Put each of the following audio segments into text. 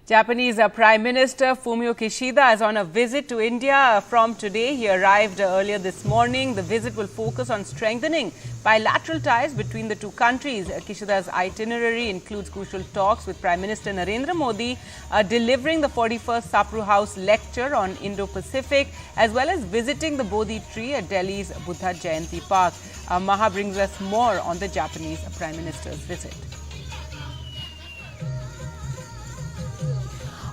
Japanese Prime Minister Fumio Kishida is on a visit to India from today. He arrived earlier this morning. The visit will focus on strengthening bilateral ties between the two countries. Kishida's itinerary includes crucial talks with Prime Minister Narendra Modi, delivering the 41st Sapru House lecture on Indo-Pacific, as well as visiting the Bodhi tree at Delhi's Buddha Jayanti Park. Maha brings us more on the Japanese Prime Minister's visit.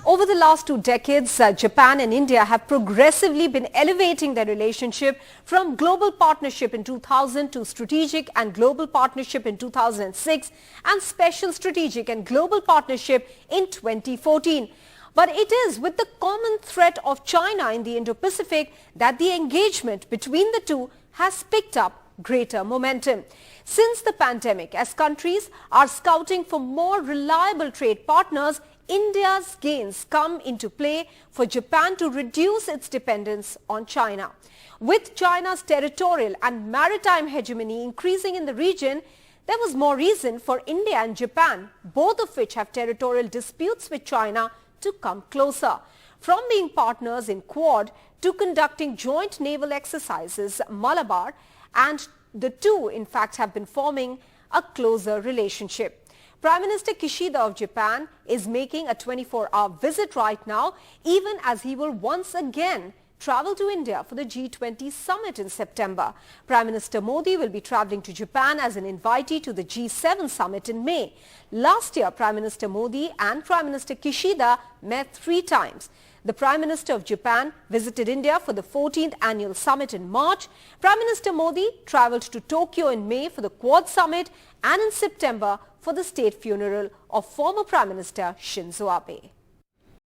Over the last 2 decades, Japan and India have progressively been elevating their relationship from global partnership in 2000 to strategic and global partnership in 2006 and special strategic and global partnership in 2014. But it is with the common threat of China in the Indo-Pacific that the engagement between the two has picked up greater momentum. Since the pandemic, as countries are scouting for more reliable trade partners, India's gains come into play for Japan to reduce its dependence on China. With China's territorial and maritime hegemony increasing in the region, there was more reason for India and Japan, both of which have territorial disputes with China, to come closer. From being partners in Quad to conducting joint naval exercises, Malabar, and the two in fact have been forming a closer relationship. Prime Minister Kishida of Japan is making a 24-hour visit right now, even as he will once again travel to India for the G20 summit in September. Prime Minister Modi will be traveling to Japan as an invitee to the G7 summit in May. Last year, Prime Minister Modi and Prime Minister Kishida met 3 times. The Prime Minister of Japan visited India for the 14th annual summit in March. Prime Minister Modi travelled to Tokyo in May for the Quad summit and in September for the state funeral of former Prime Minister Shinzo Abe.